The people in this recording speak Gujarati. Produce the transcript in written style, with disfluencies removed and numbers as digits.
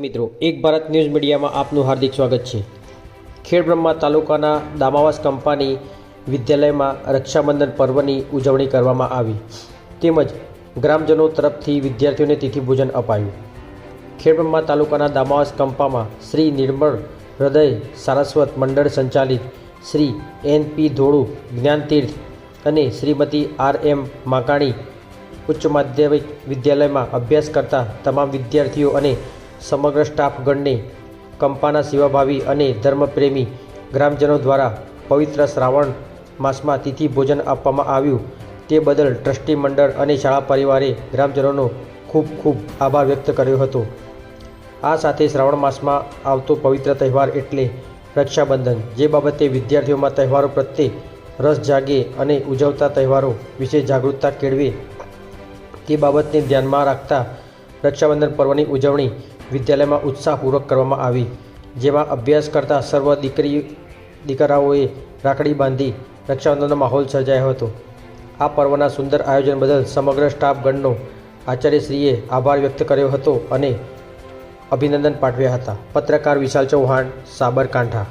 મિત્રો, એક ભારત ન્યૂઝ મીડિયામાં આપનું હાર્દિક સ્વાગત છે। ખેડબ્રહ્મા તાલુકાના દામાવાસ કંપાની વિદ્યાલયમાં રક્ષાબંધન પર્વની ઉજવણી કરવામાં આવી તેમજ ગ્રામજનો તરફથી વિદ્યાર્થીઓને તિથિભોજન અપાયું। ખેડબ્રહ્મા તાલુકાના દામાવાસ કંપામાં શ્રી નિર્મળ હૃદય સારસ્વત મંડળ સંચાલિત શ્રી એન.પી. ધોળુ જ્ઞાનતીર્થ અને શ્રીમતી આર.એમ. માકાણી ઉચ્ચ માધ્યમિક વિદ્યાલયમાં અભ્યાસ કરતા તમામ વિદ્યાર્થીઓ અને સમગ્ર સ્ટાફગણને કંપાના સેવાભાવી અને ધર્મપ્રેમી ગ્રામજનો દ્વારા પવિત્ર શ્રાવણ માસમાં તિથિ ભોજન આપવામાં આવ્યું તે બદલ ટ્રસ્ટી મંડળ અને શાળા પરિવારે ગ્રામજનોનો ખૂબ ખૂબ આભાર વ્યક્ત કર્યો હતો। આ સાથે શ્રાવણ માસમાં આવતો પવિત્ર તહેવાર એટલે રક્ષાબંધન, જે બાબતે વિદ્યાર્થીઓમાં તહેવારો પ્રત્યે રસ જાગે અને ઉજવતા તહેવારો વિશે જાગૃતતા કેળવે તે બાબતને ધ્યાનમાં રાખતા રક્ષાબંધન પર્વની ઉજવણી વિદ્યાલયમાં ઉત્સાહપૂર્વક કરવામાં આવી, જેમાં અભ્યાસ કરતા સર્વ દીકરાઓએ રાખડી બાંધી રક્ષાબંધનનો માહોલ સર્જાયો હતો। આ પર્વના સુંદર આયોજન બદલ સમગ્ર સ્ટાફગણનો આચાર્યશ્રીએ આભાર વ્યક્ત કર્યો હતો અને અભિનંદન પાઠવ્યા હતા। પત્રકાર વિશાલ ચૌહાણ, સાબરકાંઠા।